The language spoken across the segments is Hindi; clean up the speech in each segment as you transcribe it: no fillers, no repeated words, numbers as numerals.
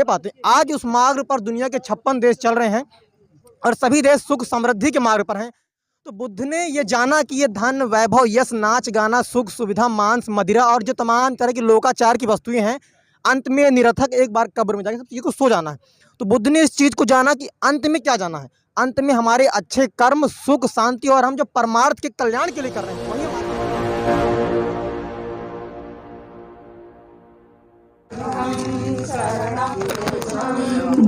पाते। आज उस मार्ग पर दुनिया के 56 देश चल रहे हैं और सभी देश सुख समृद्धि के मार्ग पर हैं। तो बुद्ध ने ये जाना कि ये धन, वैभव, यश, नाच गाना, सुख सुविधा, मांस, मदिरा और जो तमाम तरह की लोकाचार की वस्तुएं हैं, अंत में निरर्थक, एक बार कब्र में जाके सब चीज़ों को सो जाना है। तो बुद्ध ने इस चीज़ को जाना कि अंत में क्या जाना है, अंत में हमारे अच्छे कर्म, सुख, शांति और हम जो परमार्थ के कल्याण के लिए कर रहे हैं वही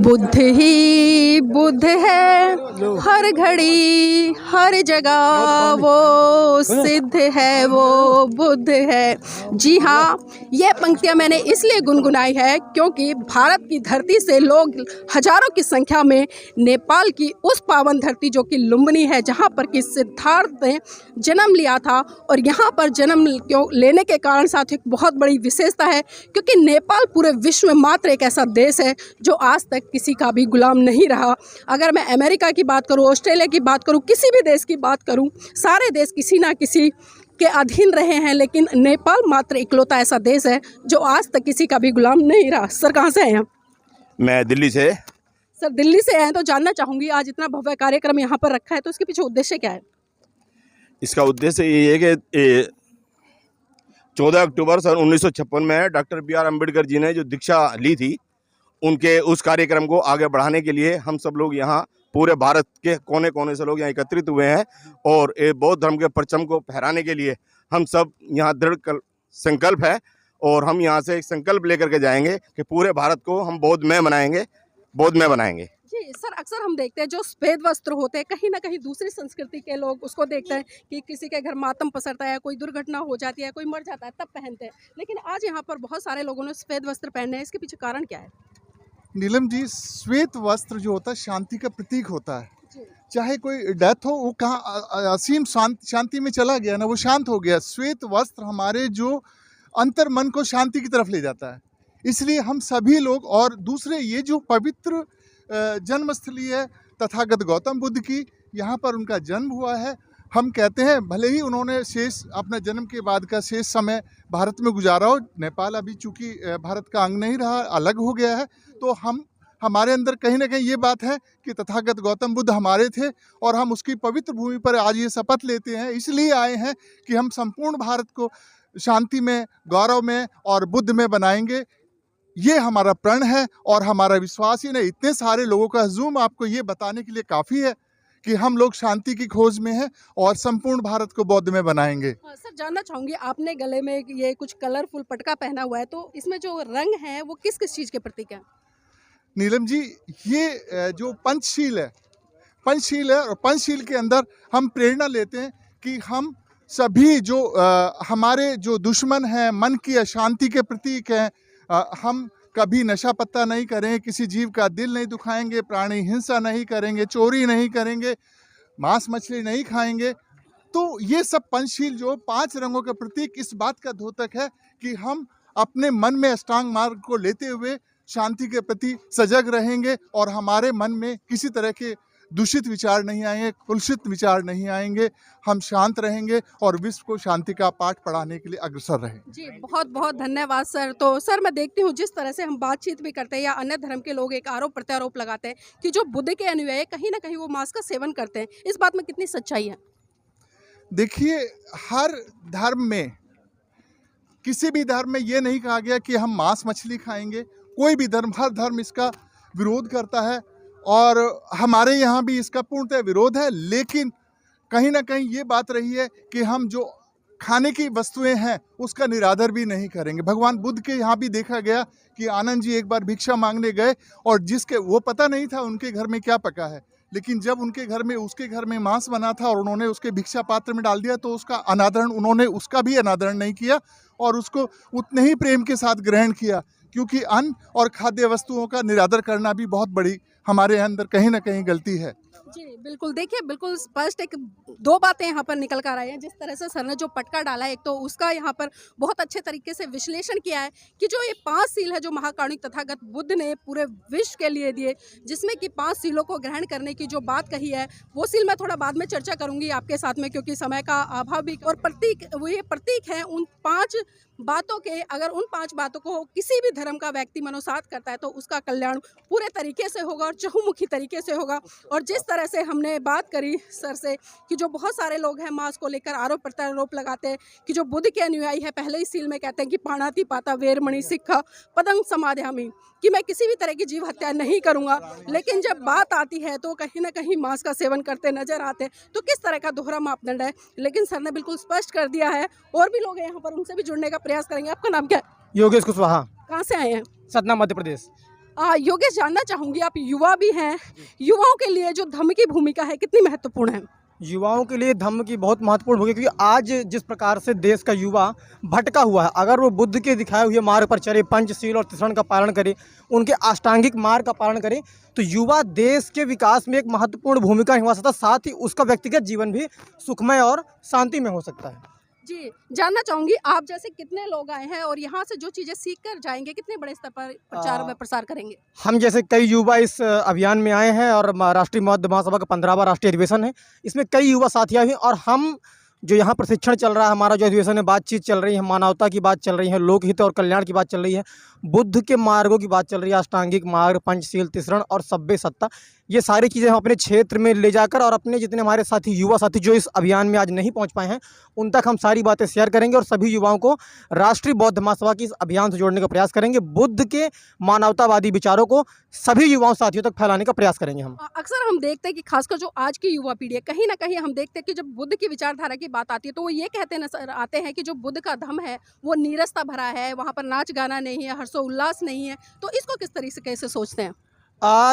बुद्ध ही बुद्ध है, हर घड़ी हर जगह वो सिद्ध है, वो बुद्ध है। जी हाँ, ये पंक्तियाँ मैंने इसलिए गुनगुनाई है क्योंकि भारत की धरती से लोग हजारों की संख्या में नेपाल की उस पावन धरती जो कि लुम्बिनी है, जहाँ पर कि सिद्धार्थ ने जन्म लिया था, और यहाँ पर जन्म लेने के कारण साथ एक बहुत बड़ी विशेषता है क्योंकि नेपाल पूरे विश्व में मात्र एक ऐसा देश है जो आज तक किसी का भी गुलाम नहीं रहा। अगर मैं अमेरिका की बात करूं, ऑस्ट्रेलिया की बात करूं, किसी भी देश की बात करूं, सारे देश किसी ना किसी के अधीन रहे हैं, लेकिन नेपाल मात्र इकलौता ऐसा देश है जो आज तक किसी का भी गुलाम नहीं रहा। सर कहाँ से हैं? मैं दिल्ली से। सर दिल्ली से हैं तो जानना चाहूँगी आज इतना भव्य कार्यक्रम यहाँ पर रखा है तो इसके पीछे उद्देश्य क्या है? इसका उद्देश्य ये है कि 14 अक्टूबर सन 1956 में doctor B are Ambedkar ji ने जो दीक्षा ली थी, उनके उस कार्यक्रम को आगे बढ़ाने के लिए हम सब लोग यहाँ पूरे भारत के कोने कोने से लोग यहाँ एकत्रित हुए हैं और ये बौद्ध धर्म के परचम को फहराने के लिए हम सब यहाँ दृढ़ संकल्प है और हम यहाँ से एक संकल्प लेकर के जाएंगे कि पूरे भारत को हम बौद्धमय बनाएंगे, बौद्धमय बनाएंगे। जी सर, अक्सर हम देखते हैं जो सफेद वस्त्र होते हैं, कहीं ना कहीं दूसरी संस्कृति के लोग उसको देखते हैं कि किसी के घर मातम पसरता है, कोई दुर्घटना हो जाती है, कोई मर जाता है तब पहनते हैं, लेकिन आज यहाँ पर बहुत सारे लोगों ने सफेद वस्त्र पहने हैं। इसके पीछे कारण क्या है? नीलम जी, श्वेत वस्त्र जो होता है शांति का प्रतीक होता है। चाहे कोई डेथ हो, वो कहाँ असीम शांति में चला गया ना, वो शांत हो गया। श्वेत वस्त्र हमारे जो अंतर मन को शांति की तरफ ले जाता है। इसलिए हम सभी लोग, और दूसरे ये जो पवित्र जन्मस्थली है तथागत गौतम बुद्ध की, यहाँ पर उनका जन्म हुआ है। हम कहते हैं भले ही उन्होंने शेष अपना जन्म के बाद का शेष समय भारत में गुजारा हो, नेपाल अभी चूंकि भारत का अंग नहीं रहा, अलग हो गया है, तो हमारे अंदर कहीं ना कहीं ये बात है कि तथागत गौतम बुद्ध हमारे थे और हम उसकी पवित्र भूमि पर आज ये शपथ लेते हैं, इसलिए आए हैं कि हम संपूर्ण भारत को शांति में, गौरव में और बुद्ध में बनाएंगे। ये हमारा प्रण है और हमारा विश्वास ही नहीं, इतने सारे लोगों का हजूम आपको ये बताने के लिए काफ़ी है कि हम लोग शांति की खोज में हैं और संपूर्ण भारत को बौद्ध में बनाएंगे। सर जानना चाहूँगी, आपने गले में ये कुछ कलरफुल पटका पहना हुआ है, तो इसमें जो रंग है वो किस किस चीज़ के प्रतीक है? नीलम जी, ये जो पंचशील है और पंचशील के अंदर हम प्रेरणा लेते हैं कि हम सभी जो हमारे जो दुश्मन हैं, मन की अशांति के प्रतीक हैं, हम कभी नशा पत्ता नहीं करेंगे, किसी जीव का दिल नहीं दुखाएंगे, प्राणी हिंसा नहीं करेंगे, चोरी नहीं करेंगे, मांस मछली नहीं खाएंगे। तो ये सब पंचशील जो 5 रंगों के प्रतीक इस बात का द्योतक है कि हम अपने मन में अष्टांग मार्ग को लेते हुए शांति के प्रति सजग रहेंगे और हमारे मन में किसी तरह के दूषित विचार नहीं आएंगे, कुलसित विचार नहीं आएंगे। हम शांत रहेंगे और विश्व को शांति का पाठ पढ़ाने के लिए अग्रसर रहेंगे। जी बहुत बहुत धन्यवाद सर। तो सर मैं देखती हूँ जिस तरह से हम बातचीत भी करते हैं या अन्य धर्म के लोग एक आरोप प्रत्यारोप लगाते हैं कि जो बुद्ध के अनुयायी कहीं ना कहीं वो मांस का सेवन करते हैं, इस बात में कितनी सच्चाई है? देखिए, हर धर्म में, किसी भी धर्म में ये नहीं कहा गया कि हम मांस मछली खाएंगे। कोई भी धर्म, हर धर्म इसका विरोध करता है और हमारे यहाँ भी इसका पूर्णतः विरोध है। लेकिन कहीं ना कहीं ये बात रही है कि हम जो खाने की वस्तुएं हैं उसका निरादर भी नहीं करेंगे। भगवान बुद्ध के यहाँ भी देखा गया कि आनंद जी एक बार भिक्षा मांगने गए और जिसके वो पता नहीं था उनके घर में क्या पका है, लेकिन जब उनके घर में मांस बना था और उन्होंने उसके भिक्षा पात्र में डाल दिया तो उन्होंने उसका भी अनादरण नहीं किया और उसको उतने ही प्रेम के साथ ग्रहण किया, क्योंकि अन्न और खाद्य वस्तुओं का निरादर करना भी बहुत बड़ी हमारे अंदर कहीं ना कहीं गलती है। जी बिल्कुल, देखिए बिल्कुल स्पष्ट एक 2 बातें यहाँ पर निकल कर आई हैं। जिस तरह से सर ने जो पटका डाला है, एक तो उसका यहाँ पर बहुत अच्छे तरीके से विश्लेषण किया है कि जो ये 5 सील है जो महाकारुणिक तथागत बुद्ध ने पूरे विश्व के लिए दिए, जिसमें कि 5 सीलों को ग्रहण करने की जो बात कही है वो सील मैं थोड़ा बाद में चर्चा करूँगी आपके साथ में, क्योंकि समय का अभाव भी। और प्रतीक, वो ये प्रतीक है उन 5 बातों के, अगर उन 5 बातों को किसी भी धर्म का व्यक्ति मनोसात करता है तो उसका कल्याण पूरे तरीके से होगा और चहुमुखी तरीके से होगा। और जिस तरह से हमने बात करी सर से कि जो बहुत सारे लोग हैं मांस को लेकर आरोप प्रत्यारोप लगाते हैं कि जो बुद्ध के अनुयायी है पहले ही सील में कहते हैं कि पाणाति पाता वेरमणि सिक्खा पदंग समाध्यामि, कि मैं किसी भी तरह की जीव हत्या नहीं करूंगा, लेकिन जब बात आती है तो कहीं ना कहीं मांस का सेवन करते नजर आते हैं। तो किस तरह का दोहरा मापदंड है, लेकिन सर ने बिल्कुल स्पष्ट कर दिया है। और भी लोग हैं यहाँ पर, उनसे भी जुड़ने का प्रयास करेंगे। आपका नाम क्या है? योगेश कुशवाहा, कहाँ से आए हैं? सतना, मध्य प्रदेश। योगेश, जानना चाहूंगी आप युवा भी हैं, युवाओं के लिए जो धम्म की भूमिका है कितनी महत्वपूर्ण है? युवाओं के लिए धम्म की बहुत महत्वपूर्ण होगी, क्योंकि आज जिस प्रकार से देश का युवा भटका हुआ है, अगर वो बुद्ध के दिखाए हुए मार्ग पर चले, पंचशील और त्रिशरण का पालन करे, उनके अष्टांगिक मार्ग का पालन करे, तो युवा देश के विकास में एक महत्वपूर्ण भूमिका निभा सकता है। साथ ही उसका व्यक्तिगत जीवन भी सुखमय और शांति में हो सकता है। जी, जानना चाहूंगी आप जैसे कितने लोग आए हैं और यहाँ से जो चीज़ें सीख कर जाएंगे, कितने बड़े स्तर पर प्रचार व प्रसार करेंगे? हम जैसे कई युवा इस अभियान में आए हैं और राष्ट्रीय मौद्ध महासभा का 15वां राष्ट्रीय अधिवेशन है, इसमें कई युवा साथी आए हैं और हम जो यहाँ प्रशिक्षण चल रहा है, हमारा जो अधिवेशन है, बातचीत चल रही है, मानवता की बात चल रही है, लोकहित और कल्याण की बात चल रही है, बुद्ध के मार्गों की बात चल रही है, अष्टांगिक मार्ग, पंचशील, त्रिशरण और सभ्य सत्ता, ये सारी चीज़ें हम अपने क्षेत्र में ले जाकर और अपने जितने हमारे साथी युवा साथी जो इस अभियान में आज नहीं पहुंच पाए हैं, उन तक हम सारी बातें शेयर करेंगे और सभी युवाओं को राष्ट्रीय बौद्ध महासभा की इस अभियान से जोड़ने का प्रयास करेंगे। बुद्ध के मानवतावादी विचारों को सभी युवाओं साथियों तक फैलाने का प्रयास करेंगे हम। अक्सर हम देखते हैं कि खासकर जो आज की युवा पीढ़ी है, कहीं ना कहीं हम देखते हैं कि जब बुद्ध की विचारधारा की बात आती है तो वो ये कहते नजर आते हैं कि जो बुद्ध का धम्म है वो नीरसता भरा है, वहाँ पर नाच गाना नहीं है, हर्षोल्लास नहीं है। तो इसको किस तरीके से कैसे सोचते हैं?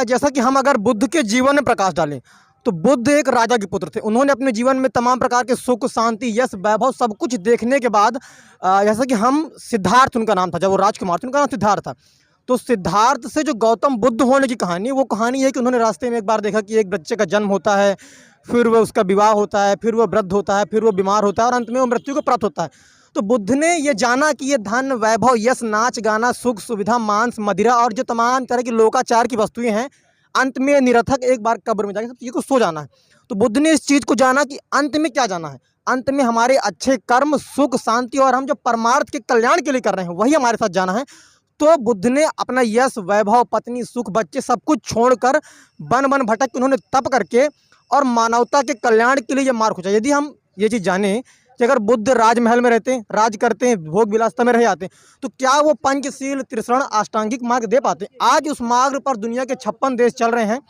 जैसा कि हम अगर बुद्ध के जीवन में प्रकाश डालें तो बुद्ध एक राजा के पुत्र थे। उन्होंने अपने जीवन में तमाम प्रकार के सुख, शांति, यश, वैभव सब कुछ देखने के बाद जैसा कि हम सिद्धार्थ उनका नाम था, जब वो राजकुमार थे उनका नाम सिद्धार्थ था, तो सिद्धार्थ से जो गौतम बुद्ध होने की कहानी, वो कहानी है कि उन्होंने रास्ते में एक बार देखा कि एक बच्चे का जन्म होता है, फिर वह उसका विवाह होता है, फिर वह वृद्ध होता है, फिर वो बीमार होता है और अंत में वो मृत्यु को प्राप्त होता है। तो बुद्ध ने ये जाना कि ये धन, वैभव, यश, नाच गाना, सुख सुविधा, मांस, मदिरा और जो तमाम तरह की लोकाचार की वस्तुएं हैं, अंत में निरर्थक, एक बार कब्र में जाके सब चीज़ों को सो जाना है। तो बुद्ध ने इस चीज़ को जाना कि अंत में क्या जाना है, अंत में हमारे अच्छे कर्म, सुख, शांति और हम जो परमार्थ के कल्याण के लिए कर रहे हैं वही हमारे साथ जाना है। तो बुद्ध ने अपना यश, वैभव, पत्नी, सुख, बच्चे सब कुछ छोड़कर वन वन भटक के उन्होंने तप करके और मानवता के कल्याण के लिए ये मार्ग खोजा। यदि हम ये चीज़ जाने कि अगर बुद्ध राजमहल में रहते हैं, राज करते हैं, भोग विलासता में रह जाते हैं, तो क्या वो पंचशील, त्रिशरण, अष्टांगिक मार्ग दे पाते? आज उस मार्ग पर दुनिया के 56 देश चल रहे हैं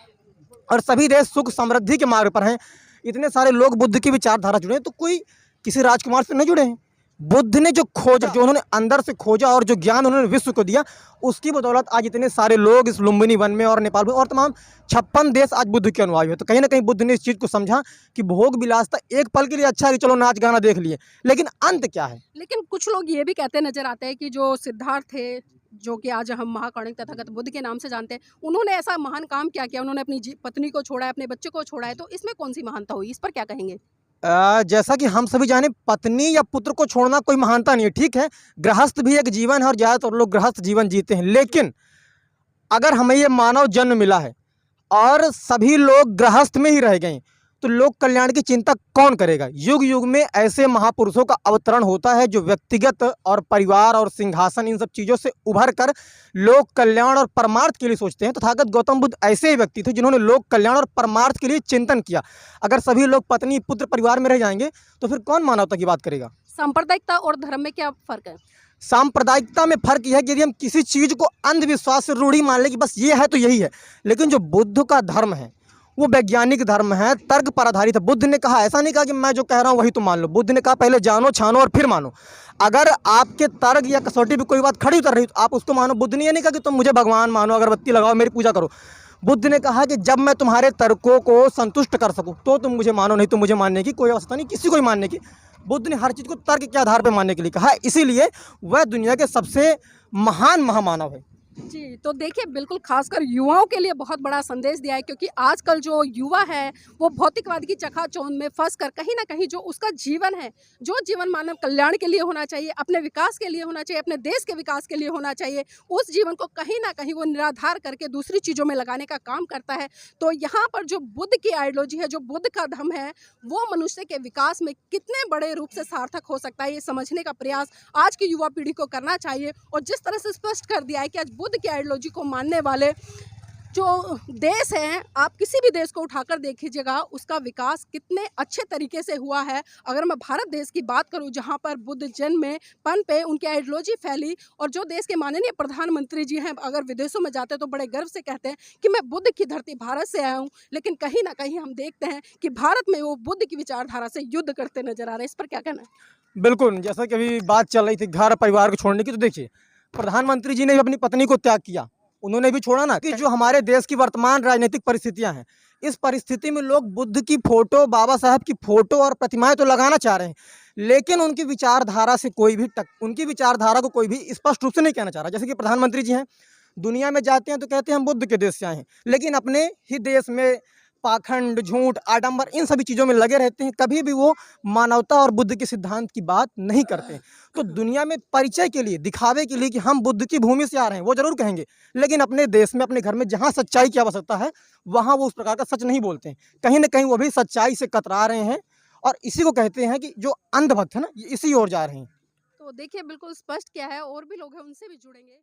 और सभी देश सुख समृद्धि के मार्ग पर हैं। इतने सारे लोग बुद्ध की विचारधारा जुड़े हैं, तो कोई किसी राजकुमार से नहीं जुड़े हैं। बुद्ध ने जो खोजा, जो उन्होंने अंदर से खोजा और जो ज्ञान उन्होंने विश्व को दिया, उसकी बदौलत आज इतने सारे लोग इस लुम्बिनी वन में और नेपाल में और तमाम 56 देश आज बुद्ध के अनुयायी है। तो कहीं ना कहीं बुद्ध ने इस चीज़ को समझा कि भोग विलासता एक पल के लिए अच्छा है कि चलो नाच गाना देख लिए, लेकिन अंत क्या है। लेकिन कुछ लोग ये भी कहते नजर आते हैं कि जो सिद्धार्थ थे, जो कि आज हम महाकाणिक तथागत बुद्ध के नाम से जानते हैं, उन्होंने ऐसा महान काम क्या किया? उन्होंने अपनी पत्नी को छोड़ा है, अपने बच्चे को छोड़ा है, तो इसमें कौन सी महानता हुई? इस पर क्या कहेंगे? जैसा कि हम सभी जाने, पत्नी या पुत्र को छोड़ना कोई महानता नहीं है, ठीक है, गृहस्थ भी एक जीवन है और ज़्यादातर लोग गृहस्थ जीवन जीते हैं। लेकिन अगर हमें ये मानव जन्म मिला है और सभी लोग गृहस्थ में ही रह गए, तो लोक कल्याण की चिंता कौन करेगा? युग युग में ऐसे महापुरुषों का अवतरण होता है जो व्यक्तिगत और परिवार और सिंहासन, इन सब चीज़ों से उभर कर लोक कल्याण और परमार्थ के लिए सोचते हैं। तथागत गौतम बुद्ध ऐसे ही व्यक्ति थे जिन्होंने लोक कल्याण और परमार्थ के लिए चिंतन किया। अगर सभी लोग पत्नी, पुत्र, परिवार में रह जाएंगे तो फिर कौन मानवता की बात करेगा? सांप्रदायिकता और धर्म में क्या फर्क है? सांप्रदायिकता में फर्क यह है कि यदि हम किसी चीज़ को अंधविश्वास से रूढ़ी मान लें कि बस ये है तो यही है, लेकिन जो बुद्ध का धर्म है वो वैज्ञानिक धर्म है, तर्क पर आधारित है। बुद्ध ने कहा, ऐसा नहीं कहा कि मैं जो कह रहा हूँ वही तुम मान लो। बुद्ध ने कहा पहले जानो, छानो और फिर मानो। अगर आपके तर्क या कसौटी पे कोई बात खड़ी उतर रही तो आप उसको मानो। बुद्ध ने ये नहीं कहा कि तुम मुझे भगवान मानो, अगरबत्ती लगाओ, मेरी पूजा करो। बुद्ध ने कहा कि जब मैं तुम्हारे तर्कों को संतुष्ट कर सकूँ तो तुम मुझे मानो, नहीं तो मुझे मानने की कोई अवस्था नहीं, किसी को ही मानने की। बुद्ध ने हर चीज़ को तर्क के आधार पर मानने के लिए कहा है, इसीलिए वह दुनिया के सबसे महान महामानव है। जी, तो देखिए बिल्कुल ख़ासकर युवाओं के लिए बहुत बड़ा संदेश दिया है, क्योंकि आजकल जो युवा है वो भौतिकवाद की चकाचौंध में फँस कर कहीं न कहीं जो उसका जीवन है, जो जीवन मानव कल्याण के लिए होना चाहिए, अपने विकास के लिए होना चाहिए, अपने देश के विकास के लिए होना चाहिए, उस जीवन को कहीं न कहीं वो निराधार करके दूसरी चीज़ों में लगाने का काम करता है। तो यहाँ पर जो बुद्ध की आइडियोलॉजी है, जो बुद्ध का धम्म है, वो मनुष्य के विकास में कितने बड़े रूप से सार्थक हो सकता है, ये समझने का प्रयास आज की युवा पीढ़ी को करना चाहिए। और जिस तरह से स्पष्ट कर दिया है कि आज बुद्ध की आइडियोलॉजी को मानने वाले जो देश हैं, आप किसी भी देश को उठाकर देखिएगा उसका विकास कितने अच्छे तरीके से हुआ है। अगर मैं भारत देश की बात करूं, जहां पर बुद्ध जन्मे, पनपे, उनकी आइडियोलॉजी फैली, और जो देश के माननीय प्रधानमंत्री जी हैं, अगर विदेशों में जाते तो बड़े गर्व से कहते हैं कि मैं बुद्ध की धरती भारत से आया हूं, लेकिन कहीं ना कहीं हम देखते हैं कि भारत में वो बुद्ध की विचारधारा से युद्ध करते नजर आ रहे हैं। इस पर क्या कहना है? बिल्कुल, जैसा कि अभी बात चल रही थी घर परिवार को छोड़ने की, तो देखिए प्रधानमंत्री जी ने भी अपनी पत्नी को त्याग किया, उन्होंने भी छोड़ा ना। कि जो हमारे देश की वर्तमान राजनीतिक परिस्थितियां हैं, इस परिस्थिति में लोग बुद्ध की फोटो, बाबा साहब की फोटो और प्रतिमाएं तो लगाना चाह रहे हैं, लेकिन उनकी विचारधारा से कोई भी उनकी विचारधारा को कोई भी स्पष्ट रूप से नहीं कहना चाह रहा। जैसे कि प्रधानमंत्री जी हैं, दुनिया में जाते हैं तो कहते हैं हम बुद्ध के देश से आए हैं, लेकिन अपने ही देश में पाखंड, झूठ, आडंबर, इन सभी चीज़ों में लगे रहते हैं। कभी भी वो मानवता और बुद्ध के सिद्धांत की बात नहीं करते। तो दुनिया में परिचय के लिए, दिखावे के लिए कि हम बुद्ध की भूमि से आ रहे हैं, वो ज़रूर कहेंगे, लेकिन अपने देश में, अपने घर में जहाँ सच्चाई की आवश्यकता है, वहाँ वो उस प्रकार का सच नहीं बोलते हैं। कहीं न कहीं वो भी सच्चाई से कतरा रहे हैं, और इसी को कहते हैं कि जो अंधभक्त है ना, ये इसी ओर जा रहे हैं। तो देखिए बिल्कुल स्पष्ट क्या है, और भी लोग हैं उनसे भी जुड़ेंगे।